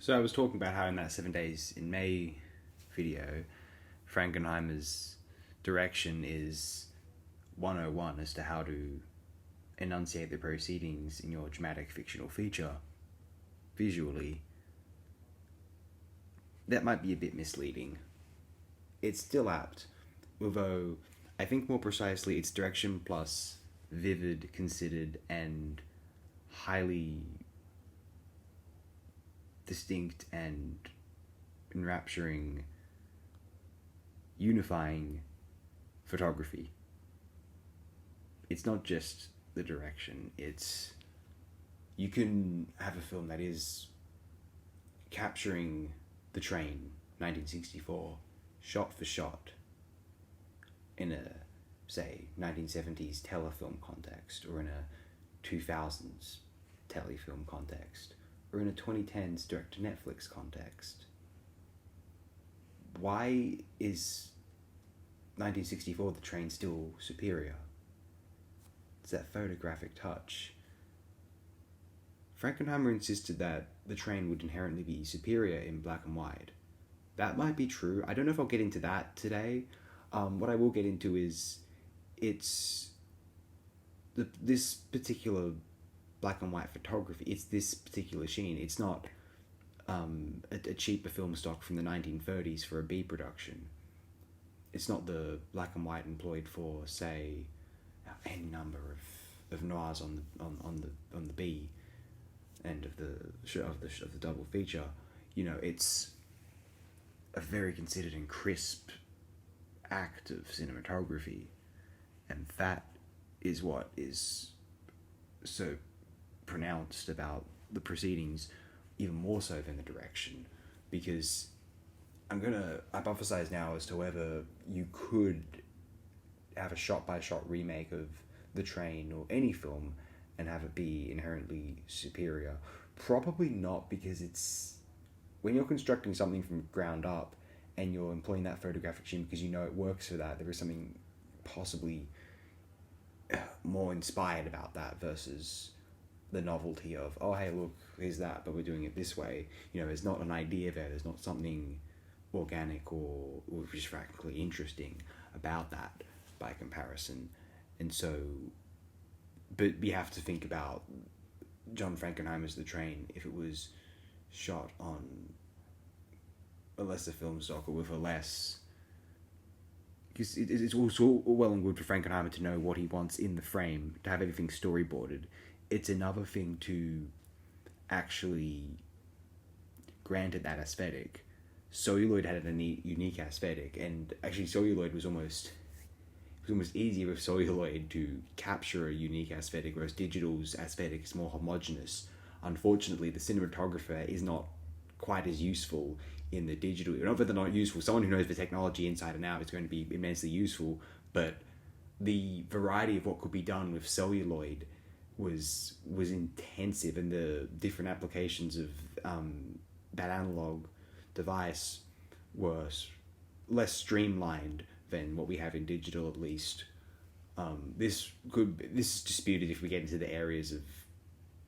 So I was talking about how in that 7 Days in May video, Frankenheimer's direction is 101 as to how to enunciate the proceedings in your dramatic fictional feature visually. That might be a bit misleading. It's still apt, although I think more precisely it's direction plus vivid, considered, and highly distinct and enrapturing, unifying photography. It's not just the direction, you can have a film that is capturing the train, 1964, shot for shot, in a, say, 1970s telefilm context, or in a 2000s telefilm context, or in a 2010s direct-to-Netflix context. Why is 1964 The Train still superior? It's that photographic touch. Frankenheimer insisted that The Train would inherently be superior in black and white. That might be true. I don't know if I'll get into that today. What I will get into is this particular black and white photography. It's this particular sheen. It's not a cheaper film stock from the 1930s for a B production. It's not the black and white employed for, say, any number of noirs on the B end of the double feature. You know, it's a very considered and crisp act of cinematography, and that is what is so pronounced about the proceedings, even more so than the direction, because I'm gonna hypothesize now as to whether you could have a shot-by-shot remake of The Train or any film and have it be inherently superior. Probably not, because it's when you're constructing something from ground up and you're employing that photographic sheen because you know it works for that, there is something possibly more inspired about that versus the novelty of, oh hey look, here's that, but we're doing it this way. You know, there's not an idea there's not something organic or just frankly interesting about that by comparison. And so, but we have to think about John Frankenheimer's The Train if it was shot on a lesser film stock or with a less, because it's also well and good for Frankenheimer to know what he wants in the frame, to have everything storyboarded. It's another thing to actually grant it that aesthetic. Celluloid had a unique aesthetic, and actually Celluloid was almost easier with Celluloid to capture a unique aesthetic, whereas digital's aesthetic is more homogeneous. Unfortunately, the cinematographer is not quite as useful in the digital. Not that they're not useful. Someone who knows the technology inside and out is going to be immensely useful, but the variety of what could be done with Celluloid was intensive, and the different applications of that analog device were less streamlined than what we have in digital, at least. This is disputed if we get into the areas of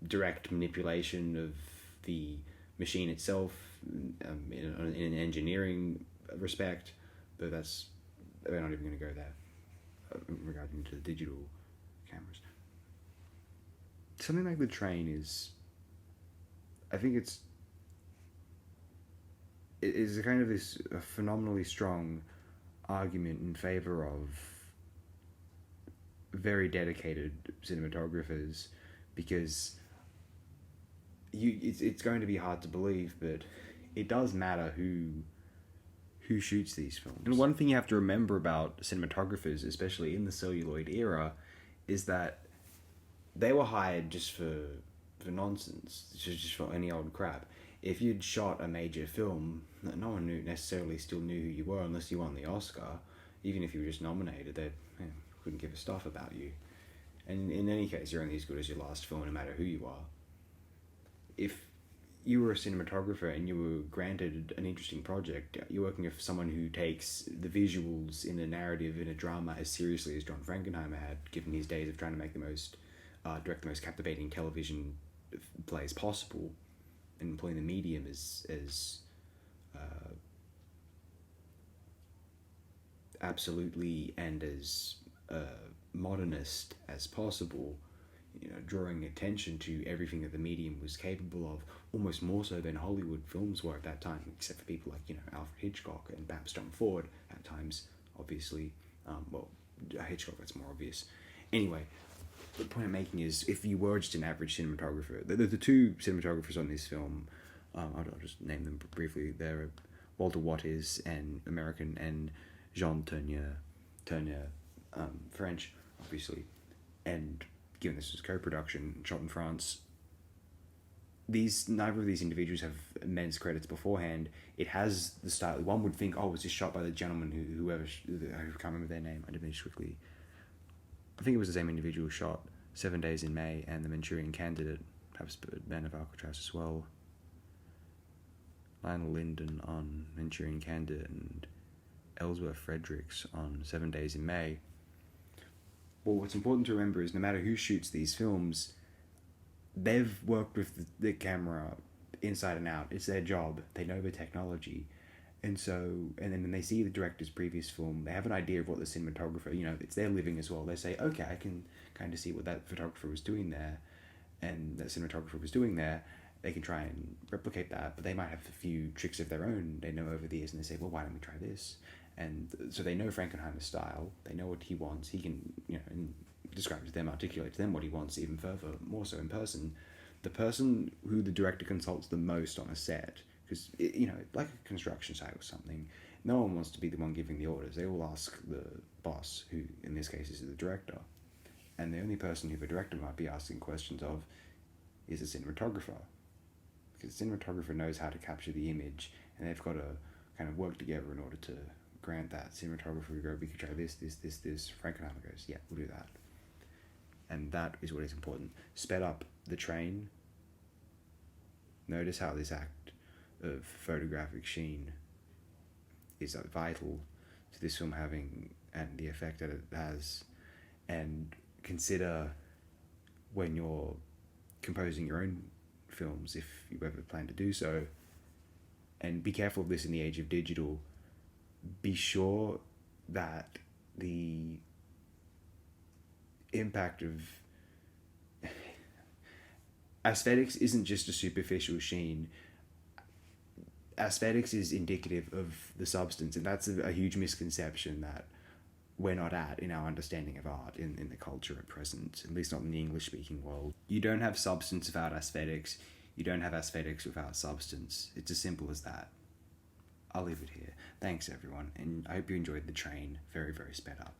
direct manipulation of the machine itself in an engineering respect, but we're not even going to go there regarding to the digital cameras. Something like The Train is, I think it is a kind of this phenomenally strong argument in favor of very dedicated cinematographers, because it's going to be hard to believe, but it does matter who shoots these films. And one thing you have to remember about cinematographers, especially in the Celluloid era, is that they were hired just for nonsense, just for any old crap. If you'd shot a major film, no one necessarily still knew who you were unless you won the Oscar. Even if you were just nominated, they couldn't give a stuff about you. And in any case, you're only as good as your last film, no matter who you are. If you were a cinematographer and you were granted an interesting project, you're working with someone who takes the visuals in a narrative, in a drama, as seriously as John Frankenheimer had, given his days of trying to make direct the most captivating television plays possible, and employing the medium as absolutely and as modernist as possible, drawing attention to everything that the medium was capable of, almost more so than Hollywood films were at that time, except for people like, Alfred Hitchcock and perhaps John Ford at times, obviously. Hitchcock, that's more obvious. Anyway, the point I'm making is, if you were just an average cinematographer, the two cinematographers on this film, I'll just name them briefly. They're Walter Waters, and American, and Jean Tournier, French, obviously. And given this is co-production, shot in France, neither of these individuals have immense credits beforehand. It has the style. One would think, was this shot by the gentleman I can't remember their name. I did finish quickly. I think it was the same individual who shot 7 Days in May and The Manchurian Candidate, perhaps Man of Alcatraz as well. Lionel Linden on Manchurian Candidate and Ellsworth Fredericks on 7 Days in May. Well, what's important to remember is no matter who shoots these films, they've worked with the camera inside and out. It's their job. They know the technology. And then when they see the director's previous film, they have an idea of what the cinematographer, it's their living as well. They say, okay, I can kind of see what that photographer was doing there, and that cinematographer was doing there. They can try and replicate that, but they might have a few tricks of their own they know over the years, and they say, well, why don't we try this? And so they know Frankenheimer's style. They know what he wants. He can, and describe to them, articulate to them what he wants even further, more so in person. The person who the director consults the most on a set, because, like a construction site or something, no one wants to be the one giving the orders. They all ask the boss, who in this case is the director. And the only person who the director might be asking questions of is a cinematographer. Because the cinematographer knows how to capture the image, and they've got to kind of work together in order to grant that. Cinematographer would go, we could try this. Frankenheimer goes, yeah, we'll do that. And that is what is important. Sped up the train. Notice how this act of photographic sheen is vital to this film having, and the effect that it has. And consider when you're composing your own films, if you ever plan to do so, and be careful of this in the age of digital. Be sure that the impact of aesthetics isn't just a superficial sheen. Aesthetics is indicative of the substance, and that's a huge misconception that we're not at in our understanding of art in the culture at present, at least not in the English-speaking world. You don't have substance without aesthetics. You don't have aesthetics without substance. It's as simple as that. I'll leave it here. Thanks, everyone, and I hope you enjoyed the train. Very, very sped up.